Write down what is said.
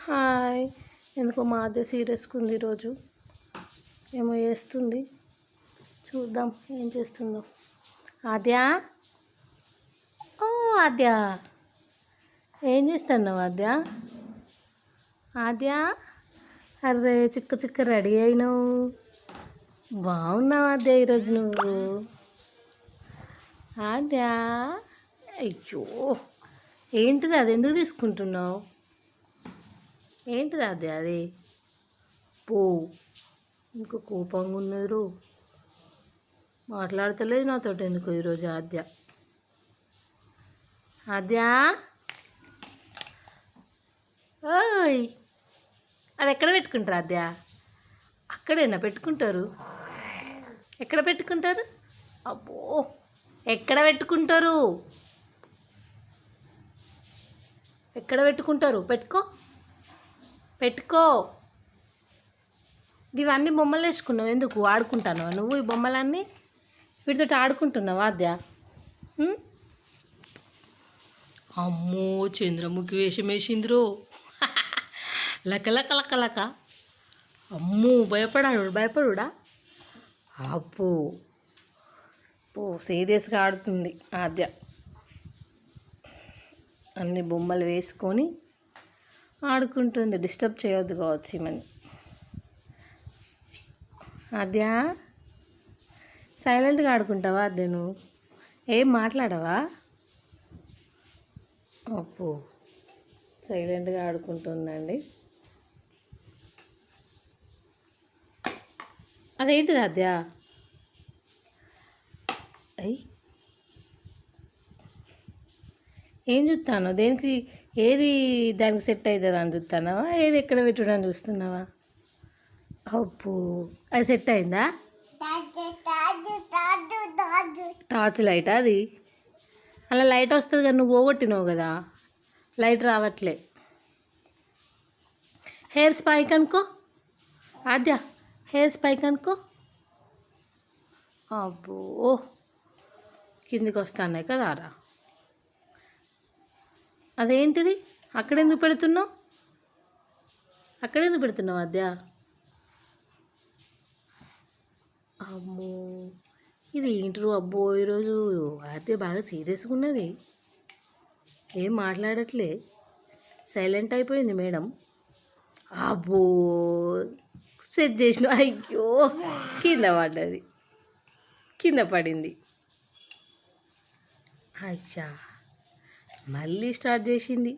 Hi. ఎందుకో మా అదే సీరియస్గా ఉంది ఈరోజు. ఏమో చేస్తుంది, చూద్దాం ఏం చేస్తుందో. ఆద్యా, ఓ ఆద్యా, ఏం చేస్తున్నావు ఆద్యా? ఆద్యా, అర్రే చిక్క చిక్క రెడీ అయినావు, బాగున్నావు ఆద్యా ఈరోజు నువ్వు. ఆద్యా, అయ్యో ఏంటిది అది, ఎందుకు తీసుకుంటున్నావు? ఏంటిది ఆద్యా అది? పో, ఇంకా కోపంగా ఉన్నారు, మాట్లాడతలేదు నాతోటి ఎందుకు ఈరోజు ఆద్య. ఆద్యా, ఓయ్, అది ఎక్కడ పెట్టుకుంటారు ఆద్య? అక్కడేనా పెట్టుకుంటారు? ఎక్కడ పెట్టుకుంటారు? అబ్బో, ఎక్కడ పెట్టుకుంటారు? ఎక్కడ పెట్టుకుంటారు? పెట్టుకో పెట్టుకో. ఇవన్నీ బొమ్మలు వేసుకున్నావు ఎందుకు? ఆడుకుంటాను నువ్వు ఈ బొమ్మలన్నీ? వీటితో ఆడుకుంటున్నావు ఆద్య? అమ్మో, చంద్రముఖి వేషం వేసిందిరో. లక లక లక. అమ్మో, భయపడుడా? అబ్బో, సీరియస్గా ఆడుతుంది ఆద్య. అన్ని బొమ్మలు వేసుకొని ఆడుకుంటుంది. డిస్టర్బ్ చేయొద్దు కావచ్చు ఈమెని. ఆద్య, సైలెంట్గా ఆడుకుంటావా ఆద్య? నువ్వు ఏం మాట్లాడవా? అప్పు, సైలెంట్గా ఆడుకుంటుందండి. అదేంటిది ఆద్య? అయ్యి, ఏం చూస్తాను? దేనికి, ఏది దానికి సెట్ అవుతుంది అని చూస్తున్నావా? ఏది ఎక్కడ పెట్టడానికి చూస్తున్నావా? అప్పు, అది సెట్ అయిందా? టార్చ్ లైటా అది? అలా లైట్ వస్తుంది కదా, నువ్వు పోగొట్టినావు కదా, లైట్ రావట్లే. హెయిర్ స్పైక్ అనుకో ఆద్య, హెయిర్ స్పైక్ అనుకో. అబ్బో, కిందికి వస్తున్నాయి కదా రా. అదేంటిది అక్కడెందుకు పెడుతున్నావు? అక్కడెందుకు పెడుతున్నావు ఆద్య? అమ్మో, ఇది ఏంటరు అబ్బో, ఈరోజు ఆద్య బాగా సీరియస్గా ఉన్నది, ఏం మాట్లాడట్లే, సైలెంట్ అయిపోయింది మేడం. అబ్బో, సెట్ చేసిన. అయ్యో, కింద పడ్డది, కింద పడింది. అచ్చా, మళ్ళీ స్టార్ట్ చేసింది.